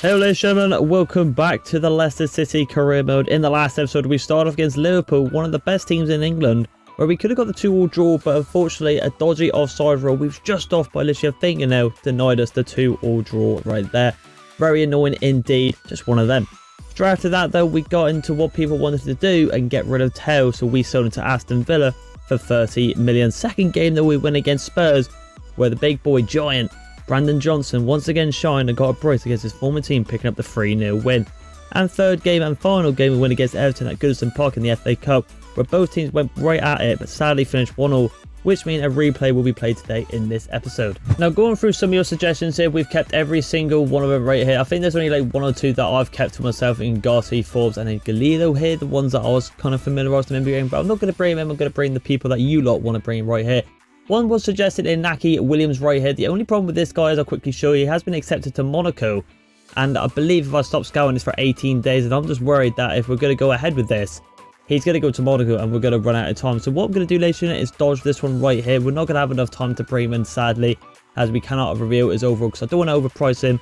Hello ladies and gentlemen, welcome back to the Leicester City career mode. In the last episode we started off against Liverpool, one of the best teams in England, where we could have got the 2-2 draw, but unfortunately a dodgy offside rule, we was just off by literally a fingernail, denied us the 2-2 draw right there. Very annoying indeed, just one of them. Straight after that though, we got into what people wanted to do and get rid of Teo, so we sold him to Aston Villa for 30 million. Second game though, we win against Spurs, where the big boy giant Brandon Johnson once again shined and got a brace against his former team, picking up the 3-0 win. And third game and final game, we win against Everton at Goodison Park in the FA Cup, where both teams went right at it, but sadly finished 1-1, which means a replay will be played today in this episode. Now, going through some of your suggestions here, we've kept every single one of them right here. I think there's only like one or two that I've kept to myself in Garty, Forbes, and then Galileo here, the ones that I was kind of familiarised with in, but I'm not going to bring them. I'm going to bring the people that you lot want to bring right here. One was suggested in Naki Williams right here. The only problem with this guy, as I'll quickly show you, he has been accepted to Monaco. And I believe if I stop scouting this for 18 days, and I'm just worried that if we're going to go ahead with this, he's going to go to Monaco and we're going to run out of time. So what I'm going to do later is dodge this one right here. We're not going to have enough time to bring him in, sadly, as we cannot reveal his overall, because I don't want to overprice him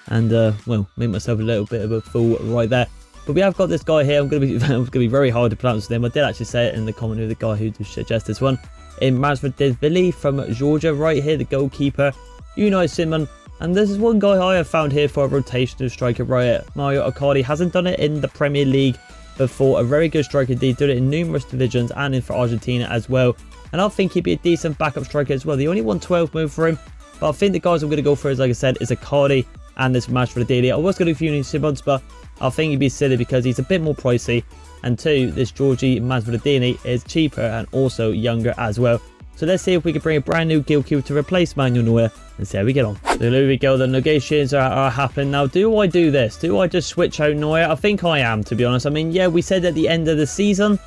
and, well, make myself a little bit of a fool right there. But we have got this guy here. I'm going to be very hard to pronounce his name. I did actually say it in the comment with the guy who suggested this one. In Mazradishvili from Georgia right here, the goalkeeper, Unai Simon. And this is one guy I have found here for a rotational striker right here. Mario Icardi hasn't done it in the Premier League before. A very good striker indeed. Did it in numerous divisions and in for Argentina as well. And I think he'd be a decent backup striker as well. The only 112 move for him. But I think the guys I'm going to go for, is, like I said, is Icardi and this Mazradishvili. I was going to go for Unai Simons, but I think he'd be silly because he's a bit more pricey. And two, this Georgie Mazradini is cheaper and also younger as well. So let's see if we can bring a brand new goalkeeper to replace Manuel Neuer and see how we get on. So there we go, the negotiations are happening now. Do I do this? Do I just switch out Neuer? I think I am, to be honest. I mean, yeah, we said at the end of the season,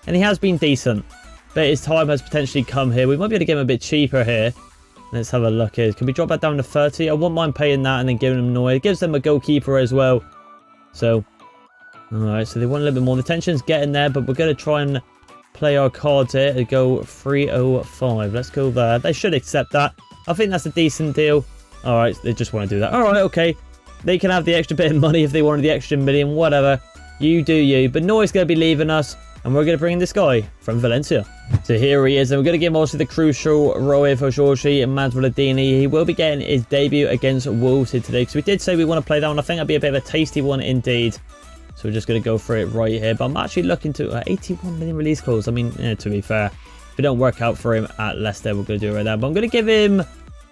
and he has been decent, but his time has potentially come here. We might be able to get him a bit cheaper here. Let's have a look here. Can we drop that down to 30? I wouldn't mind paying that and then giving him Neuer. It gives them a goalkeeper as well. So alright, so they want a little bit more. The tension's getting there, but we're going to try and play our cards here to go 305. Let's go there. They should accept that. I think that's a decent deal. Alright, they just want to do that. Alright, okay. They can have the extra bit of money if they wanted the extra million, whatever. You do you. But Neuer's going to be leaving us, and we're going to bring in this guy from Valencia. So here he is, and we're going to give him also the crucial role for Georgie Mazradini. He will be getting his debut against Wolves here today, because we did say we want to play that one. I think that'd be a bit of a tasty one indeed. So we're just going to go for it right here. But I'm actually looking to 81 million release clause. I mean, to be fair, if it don't work out for him at Leicester, we're going to do it right there. But I'm going to give him...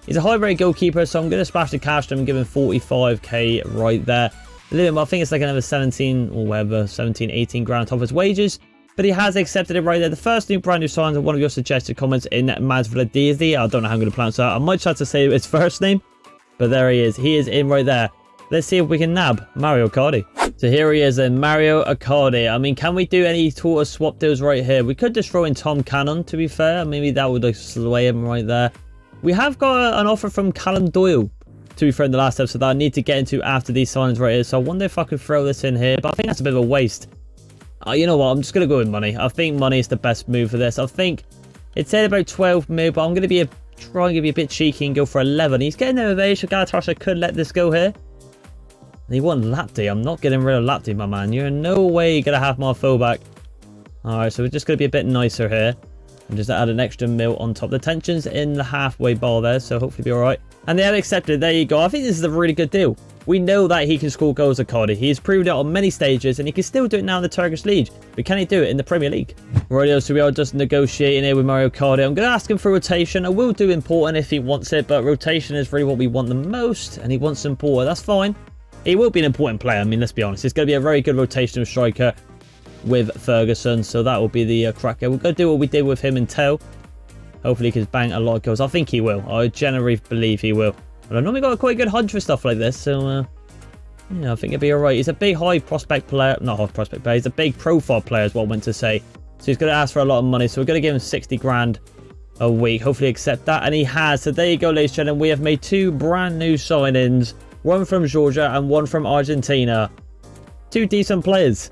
He's a high-rated goalkeeper, so I'm going to splash the cash to him and give him 45k right there. A little bit, I think it's like another 17 or whatever, 17, 18 grand on top of his wages. But he has accepted it right there. The first brand new signs of one of your suggested comments in Mazradishvili. I don't know how I'm going to pronounce that. I might try to say his first name. But there he is. He is in right there. Let's see if we can nab Mario Icardi. So here he is then, Mario Icardi. I mean, can we do any sort of swap deals right here? We could just throw in Tom Cannon, to be fair. Maybe that would like sway him right there. We have got an offer from Callum Doyle, to be fair, in the last episode that I need to get into after these signings right here. So I wonder if I could throw this in here. But I think that's a bit of a waste. You know what? I'm just going to go with money. I think money is the best move for this. I think it said about 12 mil, but I'm going to try and give you a bit cheeky and go for 11. He's getting there with age. So Galatasaray could let this go here. And he won Laptey. I'm not getting rid of Laptey, my man. You're in no way going to have my fullback. Alright, so we're just going to be a bit nicer here. And just add an extra mil on top. The tension's in the halfway bar there, so hopefully be alright. And they have accepted. There you go. I think this is a really good deal. We know that he can score goals at Cardiff. He has proven it on many stages, and he can still do it now in the Turkish League. But can he do it in the Premier League? Right, so we are just negotiating here with Mario Icardi. I'm going to ask him for rotation. I will do important if he wants it, but rotation is really what we want the most, and he wants important. That's fine. He will be an important player. I mean, let's be honest. It's going to be a very good rotational striker with Ferguson. So that will be the cracker. We're going to do what we did with him in Teo. Hopefully he can bang a lot of goals. I think he will. I generally believe he will. But I've normally got a quite good hunch for stuff like this. So, yeah, I think it'll be alright. He's a big high prospect player. Not high prospect player. He's a big profile player is what I meant to say. So he's going to ask for a lot of money. So we're going to give him 60 grand a week. Hopefully accept that. And he has. So there you go, ladies and gentlemen. We have made two brand new signings. One from Georgia and one from Argentina. Two decent players.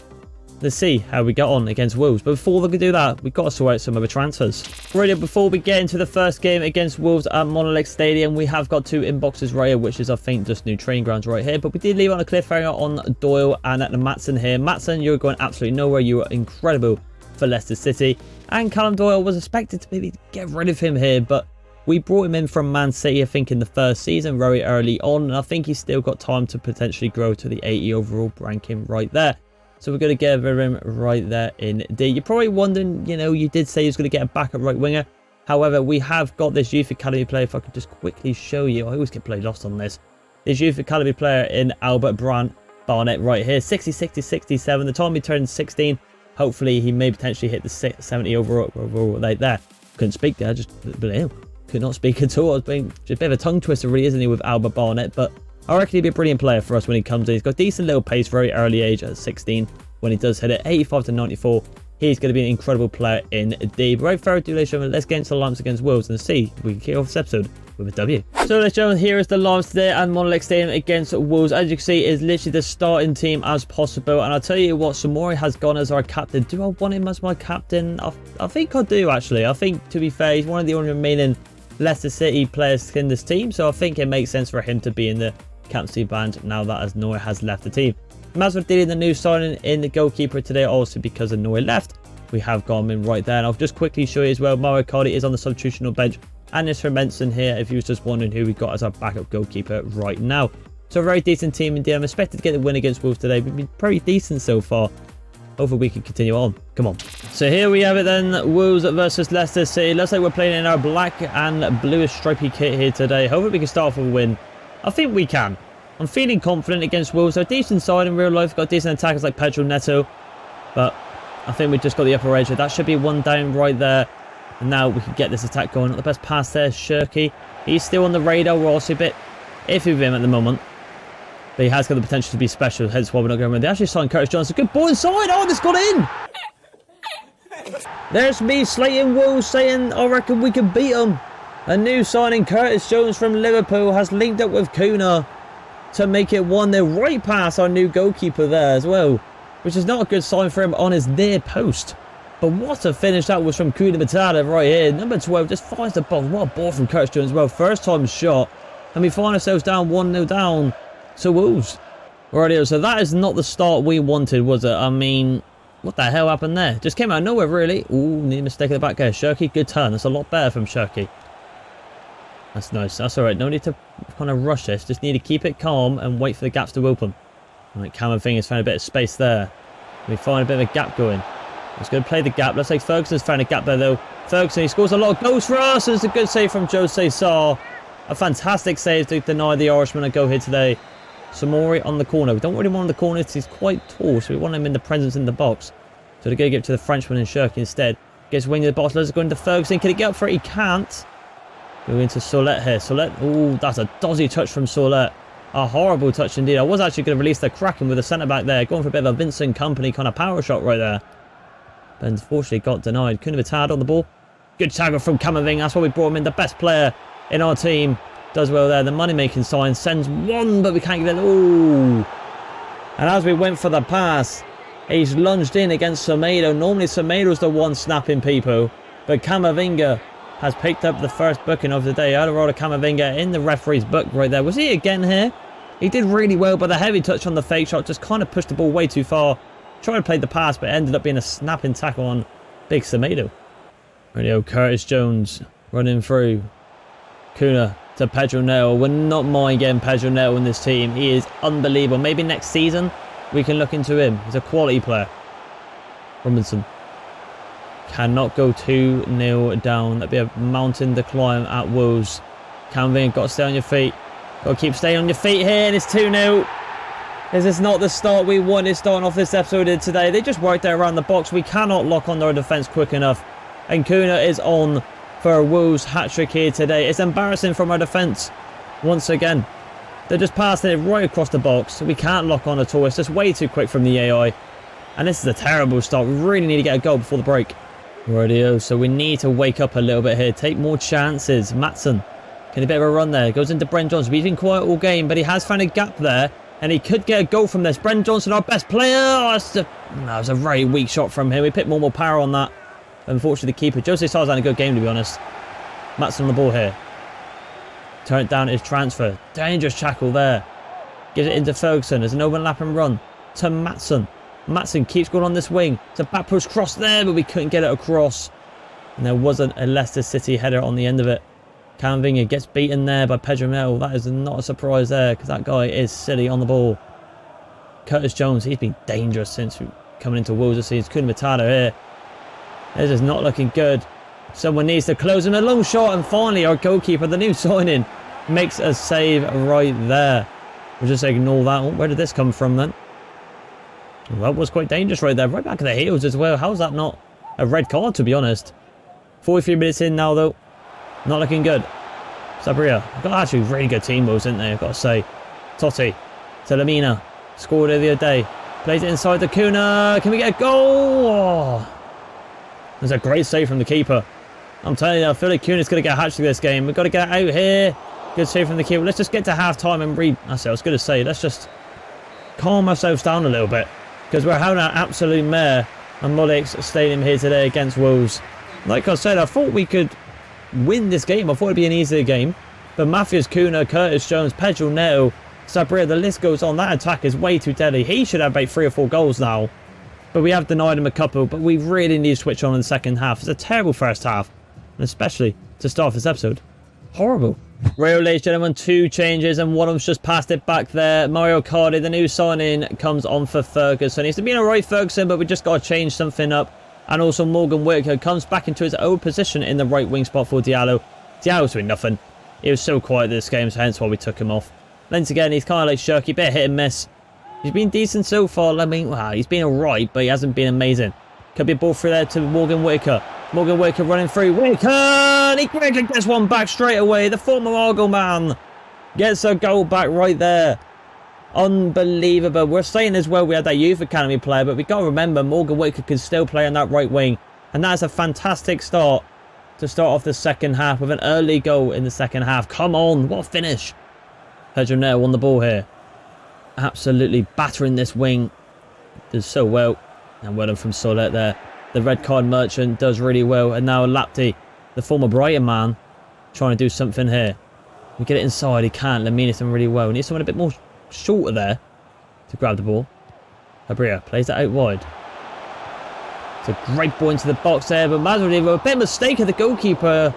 let's see how we get on against Wolves. But before we can do that, we've got to sort out some other transfers. Right, before we get into the first game against Wolves at Monolith Stadium, we have got 2 inboxes right here, which is, I think, just new training grounds right here. But we did leave on a cliffhanger on Doyle and at the Maatsen here. Maatsen, you're going absolutely nowhere. You are incredible for Leicester City. And Callum Doyle was expected to maybe get rid of him here, but we brought him in from Man City, I think, in the first season, very early on. And I think he's still got time to potentially grow to the 80 overall ranking right there. So we're going to get rid of him right there indeed. You're probably wondering, you know, you did say he was going to get a backup right winger. However, we have got this youth academy player. If I could just quickly show you. I always get played lost on this. This youth academy player in Albert Barnett right here. 60, 60, 67. The time he turned 16, hopefully he may potentially hit the 70 overall right there. Couldn't speak there. Just could not speak at all. I was being just a bit of a tongue twister, really, isn't he, with Albert Barnett? But I reckon he'd be a brilliant player for us when he comes in. He's got decent little pace, very early age at 16. When he does hit it, 85 to 94, he's going to be an incredible player indeed. But right, fair do, ladies and gentlemen, let's get into the lineups against Wolves and see if we can kick off this episode with a W. So, ladies and gentlemen, here is the lineups today and Monolith Stadium against Wolves. As you can see, is literally the starting team as possible. And I'll tell you what, Samori has gone as our captain. Do I want him as my captain? I think I do, actually. I think, to be fair, he's one of the only remaining Leicester City players in this team. So I think it makes sense for him to be in the captaincy band now that as Noy has left the team. Masvidal, the new signing in the goalkeeper today, also because of Noy left. We have gone in right there. And I'll just quickly show you as well, Mario Cardi is on the substitutional bench. And it's for Menson here, if you was just wondering who we got as our backup goalkeeper right now. So a very decent team indeed. I'm expected to get the win against Wolves today. We've been pretty decent so far. Hopefully we can continue on. Come on. So here we have it then. Wolves versus Leicester City. Looks like we're playing in our black and bluish stripy kit here today. Hopefully we can start off with a win. I think we can. I'm feeling confident against Wolves. They're a decent side in real life. Got decent attackers like Pedro Neto. But I think we've just got the upper edge. That should be one down right there. And now we can get this attack going. Not the best pass there, Shirky. He's still on the radar. We're also a bit iffy with him at the moment. But he has got the potential to be special. Hence why we're not going around. They actually signed Curtis Johnson. Good ball inside. Oh, this got in. There's me slating Wolves saying I reckon we can beat them. A new signing, Curtis Jones from Liverpool, has linked up with Kuna to make it 1-0 right past our new goalkeeper there as well. Which is not a good sign for him on his near post. But what a finish that was from Kuna Matata right here. Number 12 just finds the ball. What a ball from Curtis Jones as well. First time shot. And we find ourselves down 1-0 down to Wolves. Alrighty, so that is not the start we wanted, was it? I mean, what the hell happened there? Just came out of nowhere, really. Ooh, neat mistake at the back there. Shirky, good turn. That's a lot better from Shirky. That's nice. That's alright. No need to kind of rush this. Just need to keep it calm and wait for the gaps to open. Alright, Cameron Fingers found a bit of space there. We find a bit of a gap going. He's going to play the gap. Looks like Ferguson's found a gap there, though. Ferguson, he scores a lot of goals for us. It's a good save from Jose Sarr. A fantastic save to deny the Irishman a go here today. Samori on the corner. We don't really want him on the corner. He's quite tall, so we want him in the presence in the box. So they're going to give it to the Frenchman and Shirky instead. Gets wing to the box. Let's go into Ferguson. Can he get up for it? He can't. Go into Solet here. Solet. Oh, that's a dodgy touch from Solet. A horrible touch indeed. I was actually going to release the Kraken with the centre-back there. Going for a bit of a Vincent Kompany kind of power shot right there. But unfortunately got denied. Couldn't have tired on the ball. Good tackle from Kammerving. That's why we brought him in. The best player in our team. Does well there. The money-making sign sends one, but we can't get it. Ooh. And as we went for the pass, he's lunged in against Semedo. Normally Semedo's the one snapping people. But Camavinga has picked up the first booking of the day. Aderola Camavinga in the referee's book right there. Was he again here? He did really well, but the heavy touch on the fake shot just kind of pushed the ball way too far. Tried to play the pass, but it ended up being a snapping tackle on Big Semedo. Radio Curtis Jones running through. Kuna to Pedro Neto. We're not mind getting Pedro Neto in this team. He is unbelievable. Maybe next season we can look into him. He's a quality player. Robinson cannot go 2-0 down. That'd be a mountain to climb at Wolves. Canvin, got to stay on your feet. Got to keep staying on your feet here, and it's 2-0. This is not the start we wanted starting off this episode today. They just worked there around the box. We cannot lock on our defence quick enough. And Kuna is on for a Wolves hat-trick here today. It's embarrassing from our defence once again. They're just passing it right across the box. We can't lock on at all. It's just way too quick from the AI. And this is a terrible start. We really need to get a goal before the break. Rightio, so we need to wake up a little bit here. Take more chances. Maatsen getting a bit of a run there. Goes into Brent Johnson. He's been quiet all game, but he has found a gap there. And he could get a goal from this. Brendan Johnson, our best player. Oh, that was a very weak shot from him. We picked more power on that. Unfortunately, the keeper, Jose Sar's had a good game, to be honest. Matt's on the ball here. Turn it down his transfer. Dangerous tackle there. Gives it into Ferguson. There's an overlapping run to Matson. Matson keeps going on this wing. It's a back post cross there, but we couldn't get it across. And there wasn't a Leicester City header on the end of it. Camavinga gets beaten there by Pedro Neto. That is not a surprise there, because that guy is silly on the ball. Curtis Jones, he's been dangerous since coming into Wolves this season. Kuna Matata here. This is not looking good. Someone needs to close him. A long shot, and finally our goalkeeper, the new signing, makes a save right there. We'll just ignore that. Where did this come from then? Well, that was quite dangerous right there. Right back of the heels as well. How's that not a red card, to be honest? 43 minutes in now, though. Not looking good. Sabria. I've got actually really good team moves, didn't they? I've got to say. Totti. To Lamina. Scored it the other day. Plays it inside the Kuna. Can we get a goal? Oh. There's a great save from the keeper. I'm telling you, I feel like Kuna's going to get a hat-trick this game. We've got to get out here. Good save from the keeper. Let's just get to half-time and read. That's it. I was going to say, let's just calm ourselves down a little bit. Because we're having an absolute mare at Mullick's Stadium here today against Wolves. Like I said, I thought we could win this game. I thought it'd be an easier game. But Matthews, Kuna, Curtis Jones, Pedro Neto, Sabria, the list goes on. That attack is way too deadly. He should have about 3 or 4 goals now. But we have denied him a couple. But we really need to switch on in the second half. It's a terrible first half. And especially to start this episode. Horrible. Real, ladies and gentlemen, 2 changes. And one of them's just passed it back there. Mario Cardi, the new signing, comes on for Ferguson. He's been alright, Ferguson, but we just got to change something up. And also Morgan Whittaker comes back into his old position in the right wing spot for Diallo. Diallo's doing nothing. He was so quiet this game, so hence why we took him off. Once again, he's kind of like Shirky, bit hit and miss. He's been decent so far. I mean, wow, he's been alright, but he hasn't been amazing. Could be a ball through there to Morgan Whittaker. Morgan Whittaker running through. Whittaker! And he quickly gets one back straight away. The former Argo man gets a goal back right there. Unbelievable. We're saying as well we had that youth academy player, but we got to remember Morgan Whittaker can still play on that right wing. And that's a fantastic start to start off the second half with an early goal in the second half. Come on, what a finish. Pedro Neto on the ball here. Absolutely battering this wing. Does so well. And well done from Solet there. The red card merchant does really well. And now Lapti, the former Brighton man, trying to do something here. We get it inside. He can't. Lamina's done really well. Needs someone a bit more shorter there to grab the ball. Abria plays that out wide. It's a great ball into the box there, but Mazraoui, a bit of a mistake of the goalkeeper.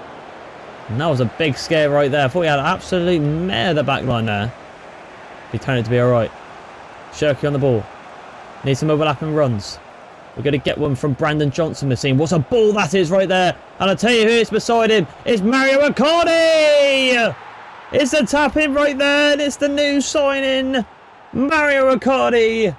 And that was a big scare right there. I thought we had an absolute mare at the back line there. He turned it to be alright. Shirky on the ball. Needs some overlapping runs. We're going to get one from Brandon Johnson this scene. What a ball that is right there. And I'll tell you who is beside him. It's Mario Icardi! It's the tap in right there. And it's the new signing. Mario Icardi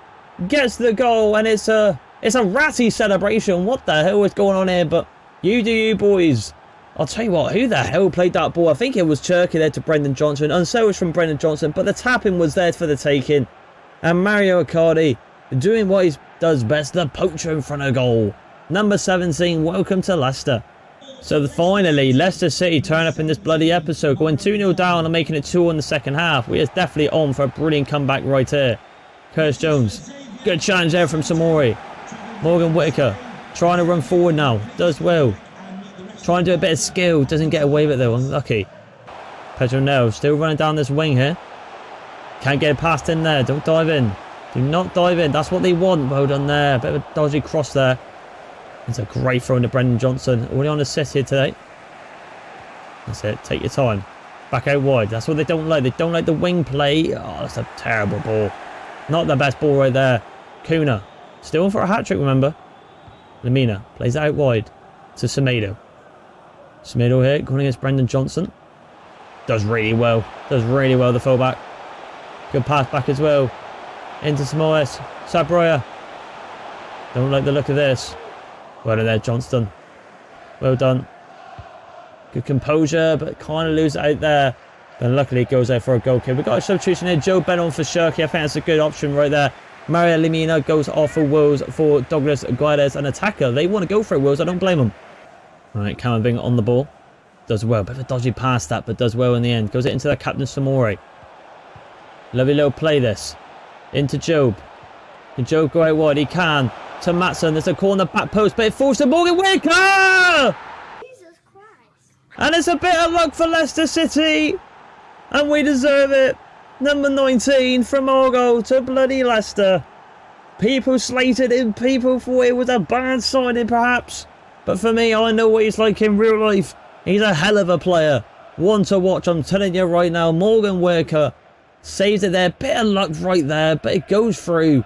gets the goal. And it's a ratty celebration. What the hell is going on here? But you do you, boys. I'll tell you what, who the hell played that ball? I think it was Cherky there to Brendan Johnson. And so was from Brendan Johnson. But the tapping was there for the taking. And Mario Icardi doing what he does best, the poacher in front of goal. Number 17, welcome to Leicester. So finally, Leicester City turn up in this bloody episode, going 2-0 down and making it 2 in the second half. We are definitely on for a brilliant comeback right here. Curtis Jones, good challenge there from Samori. Morgan Whittaker, trying to run forward now, does well. Trying to do a bit of skill, doesn't get away with it though, unlucky. Pedro Neto still running down this wing here. Can't get it past in there, don't dive in. Do not dive in. That's what they want. Well done there. Bit of a dodgy cross there. It's a great throw into Brendan Johnson. Already on assist here today. That's it. Take your time. Back out wide. That's what they don't like. They don't like the wing play. Oh, that's a terrible ball. Not the best ball right there. Kuna. Still on for a hat-trick, remember. Lamina plays it out wide to Semedo. Semedo here going against Brendan Johnson. Does really well. Does really well, the fullback. Good pass back as well. Into Samoes. Sabroya. Don't like the look of this. Well done there, Johnston. Well done. Good composure, but kind of lose it out there. Then luckily it goes out for a goal kick. We've got a substitution here. Joe Bell on for Shirky. I think that's a good option right there. Mario Lemina goes off for Wolves for Douglas Guedes, an attacker. They want to go for it, Wolves. I don't blame them. Alright, Camavinga on the ball. Does well. Bit of a dodgy pass that, but does well in the end. Goes it into the captain Samori. Lovely little play this. Into Job. Can Job go out wide? He can. To Maatson. There's a corner back post, but it falls to Morgan Wicker! Jesus Christ. And it's a bit of luck for Leicester City. And we deserve it. Number 19 from our goal to bloody Leicester. People slated him. People thought it was a bad signing perhaps. But for me, I know what he's like in real life. He's a hell of a player. One to watch, I'm telling you right now. Morgan Wicker saves it there. Bit of luck right there, but it goes through.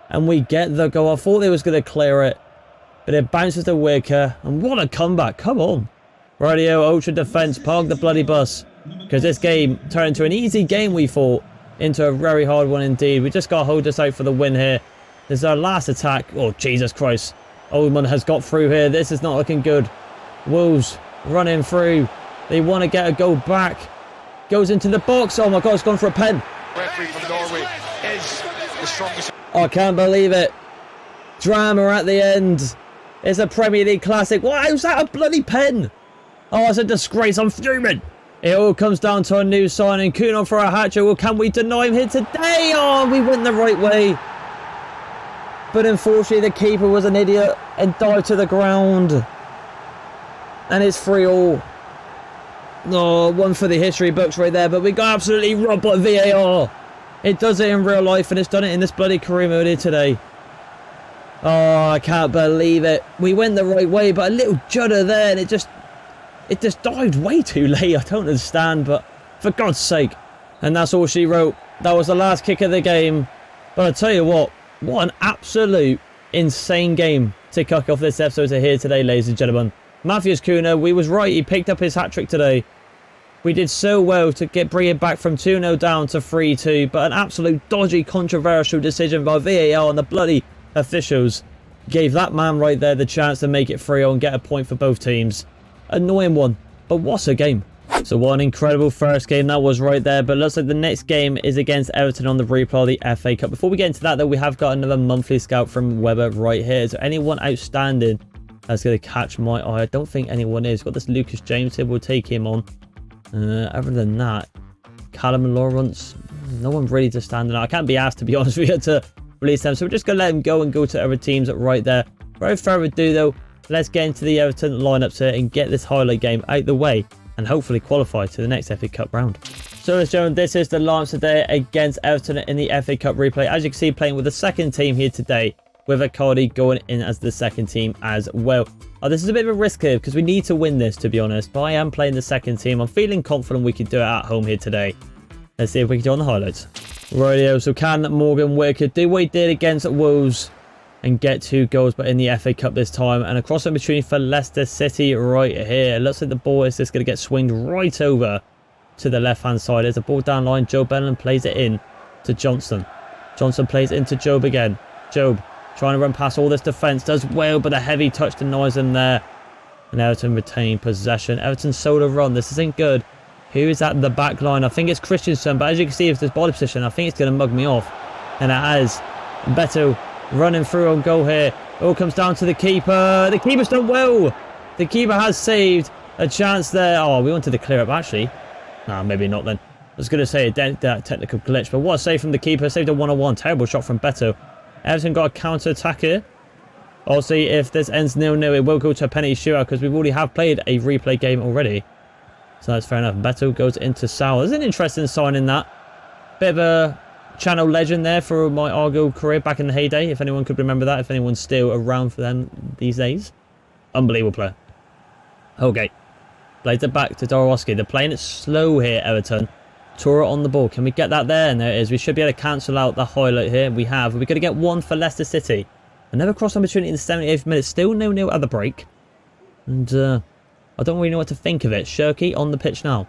And we get the goal. I thought they was going to clear it. But it bounces to Wicker. And what a comeback. Come on. Radio, ultra defence. Park the bloody bus. Because this game turned into an easy game, we thought, into a very hard one indeed. We just got to hold this out for the win here. This is our last attack. Oh, Jesus Christ. Oldman has got through here. This is not looking good. Wolves running through. They want to get a goal back. Goes into the box. Oh my God, it's gone for a pen. Referee from Norway is the strongest. I can't believe it. Drama at the end. It's a Premier League classic. How's that a bloody pen? Oh, it's a disgrace. I'm fuming. It all comes down to a new signing. Kuno for a hat-trick. Well, can we deny him here today? Oh, we went the right way. But unfortunately, the keeper was an idiot and dived to the ground. And it's 3-3. Oh, one for the history books right there. But we got absolutely robbed by VAR. It does it in real life, and it's done it in this bloody career mode here today. Oh, I can't believe it. We went the right way, but a little judder there, and it just dived way too late. I don't understand, but for God's sake. And that's all she wrote. That was the last kick of the game. But I tell you what an absolute insane game to kick off this episode here today, ladies and gentlemen. Matthias Cunha, we was right. He picked up his hat-trick today. We did so well to bring it back from 2-0 down to 3-2. But an absolute dodgy, controversial decision by VAR and the bloody officials gave that man right there the chance to make it 3-0 and get a point for both teams. Annoying one, but what's a game? So what an incredible first game that was right there. But looks like the next game is against Everton on the replay of the FA Cup. Before we get into that though, we have got another monthly scout from Weber right here. Is there anyone outstanding that's going to catch my eye? I don't think anyone is. Got this Lucas James here, we'll take him on. Other than that, Callum Lawrence, no one really to stand out. I can't be asked, to be honest with you, to release them. So we're just going to let him go and go to other teams right there. Without further ado though, let's get into the Everton lineups here and get this highlight game out the way and hopefully qualify to the next FA Cup round. So ladies and gentlemen, this is the lineups today against Everton in the FA Cup replay. As you can see, playing with the second team here today, with Icardi going in as the second team as well. This is a bit of a risk here because we need to win this, to be honest, but I am playing the second team. I'm feeling confident we could do it at home here today. Let's see if we can do it on the highlights. Rightio, so can Morgan Wicker do what he did against Wolves and get 2 goals, but in the FA Cup this time, and a cross opportunity for Leicester City right here. It looks like the ball is just going to get swinged right over to the left hand side. There's a ball down line. Joe Bellingham plays it in to Johnson. Johnson plays it into Job again. Job trying to run past all this defence, does well, but a heavy touch denies him there, and Everton retain possession. Everton sold a run. This isn't good. Who is at the back line? I think it's Christensen, but as you can see, if this body position, I think it's going to mug me off, and it has. Beto running through on goal here. It all comes down to the keeper. The keeper's done well. The keeper has saved a chance there. Oh, we wanted to clear up, actually. Nah, maybe not then. I was going to say that technical glitch, but what a save from the keeper. Saved a 1-on-1. Terrible shot from Beto. Everton got a counter-attack here. Obviously, if this ends 0-0, it will go to a penalty shootout because we've already played a replay game already. So that's fair enough. Beto goes into Sal. There's an interesting signing that. Bit of a channel legend there for my Argo career back in the heyday, if anyone could remember that, if anyone's still around for them these days. Unbelievable player. Okay. Plays it back to Dorowski. They're playing it slow here, Everton. Tora on the ball. Can we get that there? And there it is. We should be able to cancel out the highlight here. We have. We're going to get 1 for Leicester City. Another cross opportunity in the 78th minute. Still 0-0 at the break. And I don't really know what to think of it. Shirky on the pitch now.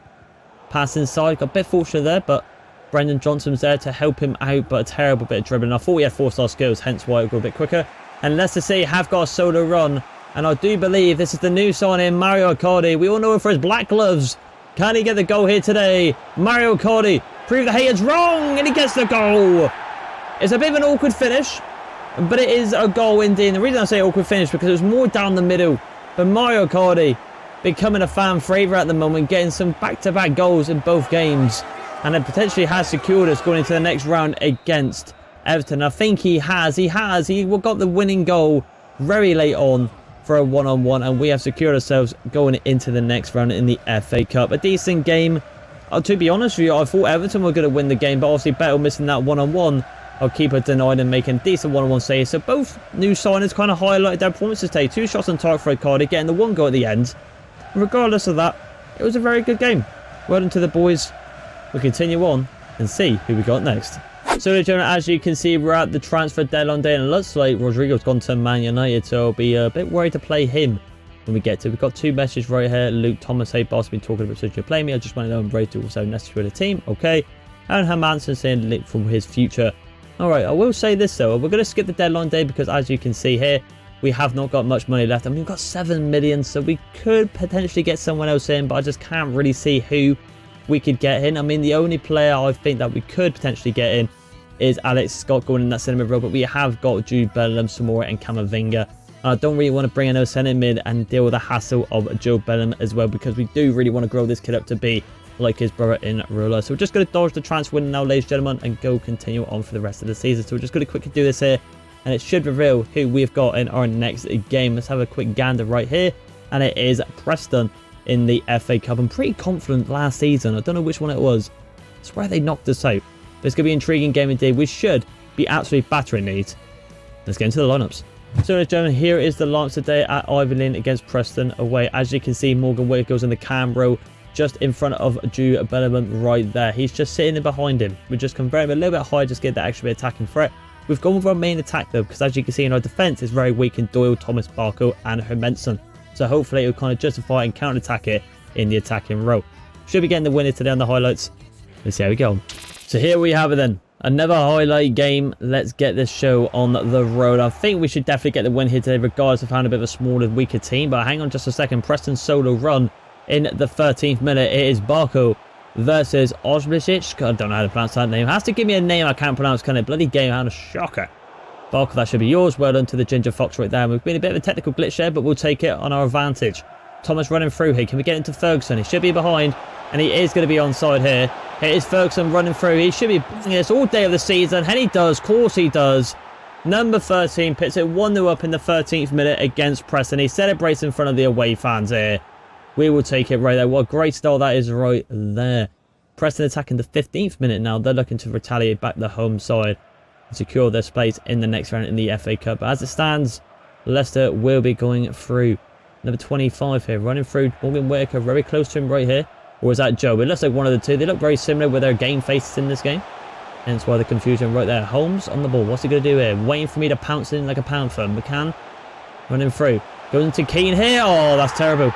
Pass inside. Got a bit fortunate there, but Brendan Johnson's there to help him out, but a terrible bit of dribbling. I thought we had 4-star skills, hence why it would go a bit quicker. And Leicester City have got a solo run. And I do believe this is the new signing, Mario Icardi. We all know him for his black gloves. Can he get the goal here today? Mario Icardi, prove the haters wrong, and he gets the goal. It's a bit of an awkward finish, but it is a goal indeed. And the reason I say awkward finish because it was more down the middle. But Mario Icardi becoming a fan favourite at the moment, getting some back-to-back goals in both games. And it potentially has secured us going into the next round against Everton. I think he has. He got the winning goal very late on for a one-on-one, and we have secured ourselves going into the next round in the FA Cup. A decent game. To be honest with you, I thought Everton were going to win the game, but obviously Battle missing that one-on-one. Our keeper denied and making decent one-on-one saves. So both new signers kind of highlighted their performances today. 2 shots on target for Icardi, getting the 1 goal at the end. Regardless of that, it was a very good game. Well done to the boys. We'll continue on and see who we got next. So, as you can see, we're at the transfer deadline day, and it looks like Rodrigo's gone to Man United, so I'll be a bit worried to play him when we get to. We've got 2 messages right here. Luke Thomas, hey boss, been talking about such a play me. I just want to know I'm ready to also necessary for the team. Okay. And Hermanson saying link from his future. Alright, I will say this though. We're going to skip the deadline day because, as you can see here, we have not got much money left. I mean, we've got 7 million, so we could potentially get someone else in, but I just can't really see who we could get in. I mean, the only player I think that we could potentially get in is Alex Scott going in that centre mid role, but we have got Jude Bellingham, Samora and Camavinga. I don't really want to bring in a centre mid and deal with the hassle of Jude Bellingham as well, because we do really want to grow this kid up to be like his brother in real life. So we're just going to dodge the transfer window now, ladies and gentlemen, and go continue on for the rest of the season. So we're just going to quickly do this here, and it should reveal who we've got in our next game. Let's have a quick gander right here, and it is Preston in the FA Cup. I'm pretty confident last season. I don't know which one it was. I swear they knocked us out. But it's going to be an intriguing game indeed. We should be absolutely battering these. Let's get into the lineups. So, ladies and gentlemen, here is the lineup today at Ivy Lane against Preston away. As you can see, Morgan Whittaker goes in the cam row just in front of Jude Bellingham right there. He's just sitting in behind him. We just convert him a little bit higher, just get that extra bit of attacking threat. We've gone with our main attack though, because as you can see in our defence, it's very weak in Doyle, Thomas, Barco and Hermanson. So hopefully it will kind of justify and counter-attack it in the attacking row. Should be getting the winner today on the highlights. Let's see how we go. So here we have it then. Another highlight game. Let's get this show on the road. I think we should definitely get the win here today, regardless of having a bit of a smaller, weaker team. But hang on just a second. Preston's solo run in the 13th minute. It is Barco versus Ozblicic. I don't know how to pronounce that name. Has to give me a name I can't pronounce, can it? Bloody game. How a shocker. Barco, that should be yours. Well done to the Ginger Fox right there. We've been a bit of a technical glitch there, but we'll take it on our advantage. Thomas running through here. Can we get into Ferguson? He should be behind, and he is going to be onside here. It is Ferguson running through. He should be doing this all day of the season, and he does. Of course he does. Number 13 puts it 1-0 up in the 13th minute against Preston. He celebrates in front of the away fans here. We will take it right there. What a great style that is right there. Preston attacking the 15th minute now. They're looking to retaliate back the home side and secure their place in the next round in the FA Cup. But as it stands, Leicester will be going through. Number 25 here, running through. Morgan Whittaker very close to him right here. Or is that Joe? It looks like one of the two. They look very similar with their game faces in this game. Hence why the confusion right there. Holmes on the ball. What's he going to do here? Waiting for me to pounce in like a pound for him. McCann running through. Goes into Keane here. Oh, that's terrible.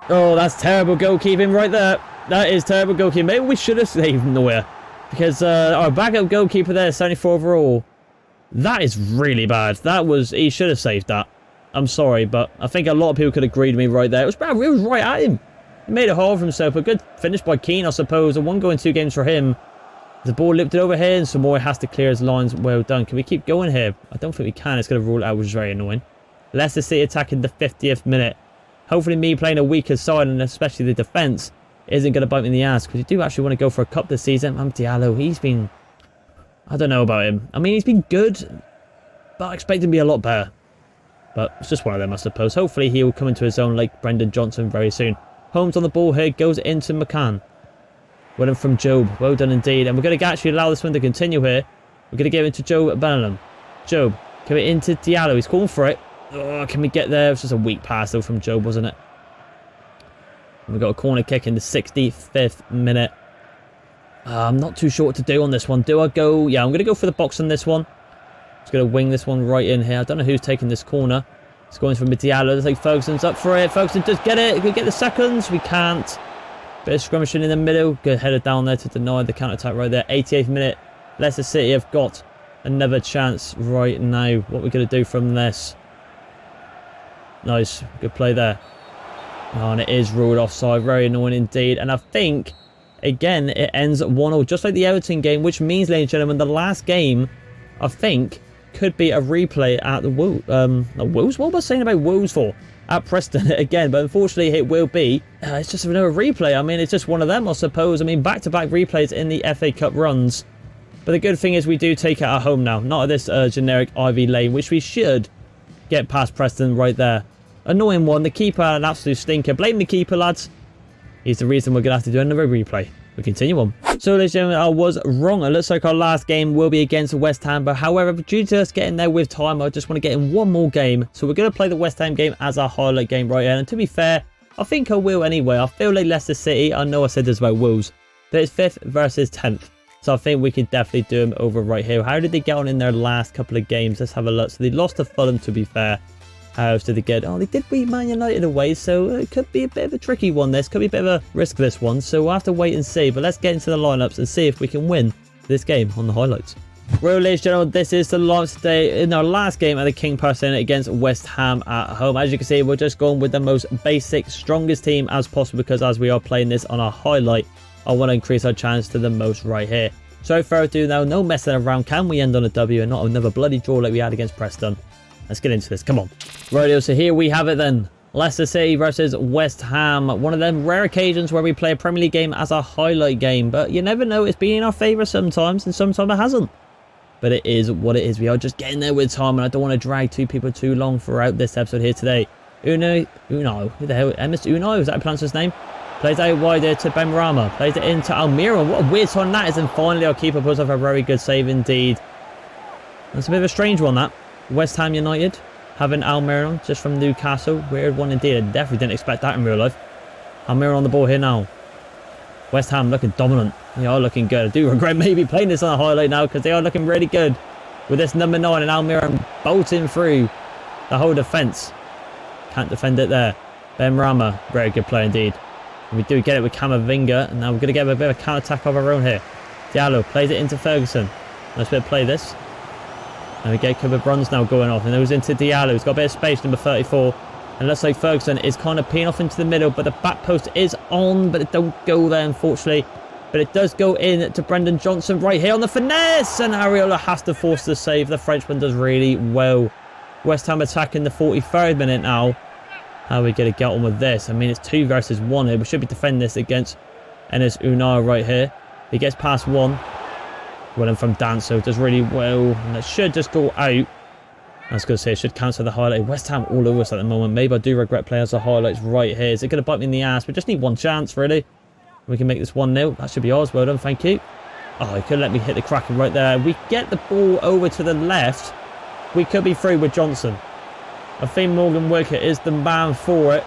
Oh, that's terrible goalkeeping right there. That is terrible goalkeeping. Maybe we should have saved Neuer, because our backup goalkeeper there, 74 overall. That is really bad. He should have saved that. I'm sorry, but I think a lot of people could agree with me right there. It was bad. It was right at him. He made it hard for himself. A good finish by Keane, I suppose. A 1 goal in 2 games for him. The ball lipped it over here, and Samora has to clear his lines. Well done. Can we keep going here? I don't think we can. It's going to rule it out, which is very annoying. Leicester City attacking the 50th minute. Hopefully me playing a weaker side, and especially the defence, isn't going to bite me in the ass, because we do actually want to go for a cup this season. Diallo, he's been... I don't know about him. I mean, he's been good, but I expect him to be a lot better. But it's just one of them, I suppose. Hopefully he will come into his own like Brendan Johnson very soon. Holmes on the ball here, goes into McCann. Well done from Job. Well done indeed. And we're going to actually allow this one to continue here. We're going to give it to Job Bellingham. Job, give it into Diallo. He's calling for it. Oh, can we get there? It was just a weak pass though from Job, wasn't it? And we've got a corner kick in the 65th minute. I'm not too sure what to do on this one. Do I go? Yeah, I'm going to go for the box on this one. Just going to wing this one right in here. I don't know who's taking this corner. It's going from Diallo. Looks like Ferguson's up for it. Ferguson does get it. Can we get the seconds? We can't. Bit of skirmishing in the middle. Good header down there to deny the counter-attack right there. 88th minute. Leicester City have got another chance right now. What are we going to do from this? Nice. Good play there. Oh, and it is ruled offside. Very annoying indeed. And I think, again, it ends 1-0. Just like the Everton game, which means, ladies and gentlemen, the last game, I think, could be a replay at the Wolves. What was I saying about Wolves for? At Preston again, but unfortunately it will be. It's just another replay. I mean, it's just one of them, I suppose. I mean, back-to-back replays in the FA Cup runs. But the good thing is we do take it at home now. Not at this generic Ivy Lane, which we should get past Preston right there. Annoying one. The keeper, an absolute stinker. Blame the keeper, lads. He's the reason we're going to have to do another replay. We continue on. So, ladies and gentlemen, I was wrong. It looks like our last game will be against West Ham. But however, due to us getting there with time, I just want to get in one more game. So we're going to play the West Ham game as our highlight game right here. And to be fair, I think I will anyway. I feel like Leicester City. I know I said this about Wolves. But it's 5th versus 10th. So I think we can definitely do them over right here. How did they get on in their last couple of games? Let's have a look. So they lost to Fulham, to be fair. How else did they get? Oh, they did beat Man United away, so it could be a bit of a tricky one. This could be a bit of a risk, this one. So we'll have to wait and see. But let's get into the lineups and see if we can win this game on the highlights. Well, ladies and gentlemen, this is the lineups today in our last game at the King Power Centre against West Ham at home. As you can see, we're just going with the most basic, strongest team as possible because as we are playing this on our highlight, I want to increase our chance to the most right here. So further ado now, no messing around. Can we end on a W and not another bloody draw like we had against Preston? Let's get into this. Come on. Rightio, so here we have it then. Leicester City versus West Ham. One of them rare occasions where we play a Premier League game as a highlight game. But you never know. It's been in our favour sometimes and sometimes it hasn't. But it is what it is. We are just getting there with time. And I don't want to drag two people too long throughout this episode here today. Uno. Who the hell? Emerson Uno? Is that how you pronounce his name? Plays out wide there to Benrahma. Plays it into Almiron. What a weird time that is. And finally our keeper pulls off a very good save indeed. That's a bit of a strange one, that. West Ham United having Almiron just from Newcastle. Weird one indeed. I definitely didn't expect that in real life. Almiron on the ball here now. West Ham looking dominant. They are looking good. I do regret maybe playing this on a highlight now because they are looking really good. With this number 9 and Almiron bolting through the whole defence. Can't defend it there. Benrahma, very good play indeed. And we do get it with Camavinga. And now we're going to get a bit of a counter-attack of our own here. Diallo plays it into Ferguson. Nice bit of play this. And we get Cooper Bronze now going off. And it was into Diallo. He's got a bit of space, number 34. And looks like Ferguson is kind of peeing off into the middle. But the back post is on. But it don't go there, unfortunately. But it does go in to Brendan Johnson right here on the finesse. And Areola has to force the save. The Frenchman does really well. West Ham attacking the 43rd minute now. How are we going to get on with this? I mean, it's 2 versus 1 here. We should be defending this against Enes Unai right here. He gets past 1. Winning from Danso does really well. And it should just go out. I was going to say it should cancel the highlight. West Ham all over us at the moment. Maybe I do regret playing as the highlights right here. Is it going to bite me in the ass? We just need one chance, really. We can make this 1-0. That should be ours. Well done. Thank you. Oh, he could let me hit the Kraken right there. We get the ball over to the left. We could be through with Johnson. I think Morgan Wicker is the man for it.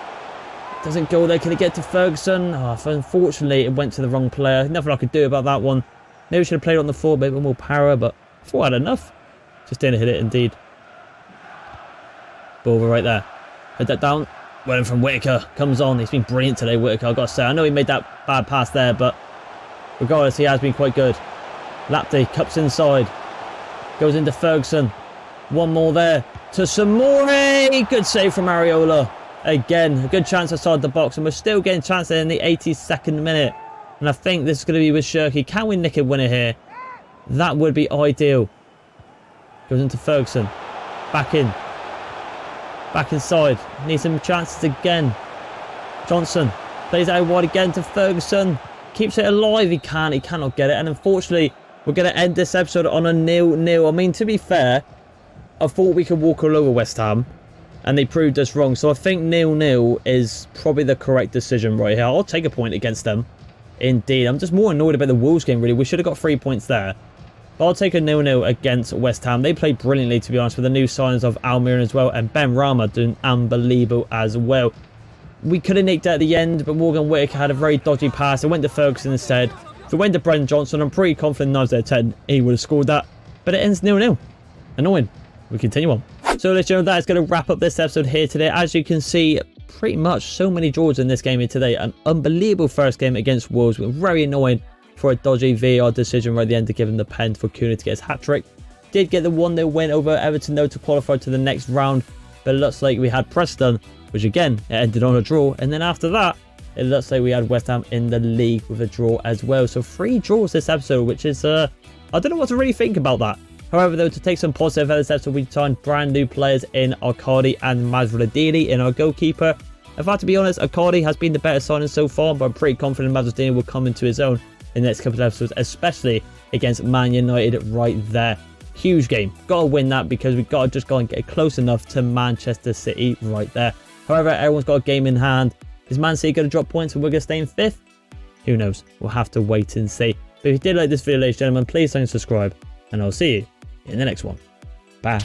Doesn't go there. Can it get to Ferguson? Oh, unfortunately, it went to the wrong player. Nothing I could do about that one. Maybe we should have played on the floor, maybe more power, but I thought I had enough. Just didn't hit it, indeed. Ball right there. Head that down. Well, from Whittaker. Comes on. He's been brilliant today, Whittaker, I've got to say. I know he made that bad pass there, but regardless, he has been quite good. Laptey cups inside. Goes into Ferguson. One more there to Samori. Good save from Areola. Again, a good chance outside the box, and we're still getting chances in the 82nd minute. And I think this is going to be with Shirky. Can we nick a winner here? That would be ideal. Goes into Ferguson. Back in. Back inside. Needs some chances again. Johnson plays out wide again to Ferguson. Keeps it alive. He cannot get it. And unfortunately, we're going to end this episode on a 0-0. I mean, to be fair, I thought we could walk all over West Ham. And they proved us wrong. So I think 0-0 is probably the correct decision right here. I'll take a point against them. Indeed. I'm just more annoyed about the Wolves game, really. We should have got 3 points there. But I'll take a 0-0 against West Ham. They played brilliantly, to be honest, with the new signings of Almiron as well. And Benrahma doing unbelievable as well. We could have nicked it at the end, but Morgan Whittaker had a very dodgy pass. It went to Ferguson instead. If it went to Brendan Johnson, I'm pretty confident 9 out of 10 he would have scored that. But it ends 0-0. Annoying. We continue on. So, ladies and gentlemen, that is going to wrap up this episode here today. As you can see, pretty much so many draws in this game here today. An unbelievable first game against Wolves. Very annoying for a dodgy VAR decision right at the end to give him the pen for Kuna to get his hat-trick. Did get the 1-0 win over Everton, though, to qualify to the next round. But it looks like we had Preston, which again, it ended on a draw. And then after that, it looks like we had West Ham in the league with a draw as well. So 3 draws this episode, which is, I don't know what to really think about that. However, though, to take some positive out of this episode, we signed brand new players in Arcadi and Mazradini in our goalkeeper. In fact, to be honest, Arcadi has been the better signing so far, but I'm pretty confident Mazradini will come into his own in the next couple of episodes, especially against Man United right there. Huge game. Got to win that because we got to just go and get close enough to Manchester City right there. However, everyone's got a game in hand. Is Man City going to drop points and we're going to stay in 5th? Who knows? We'll have to wait and see. But if you did like this video, ladies and gentlemen, please don't subscribe. And I'll see you in the next one. Bye.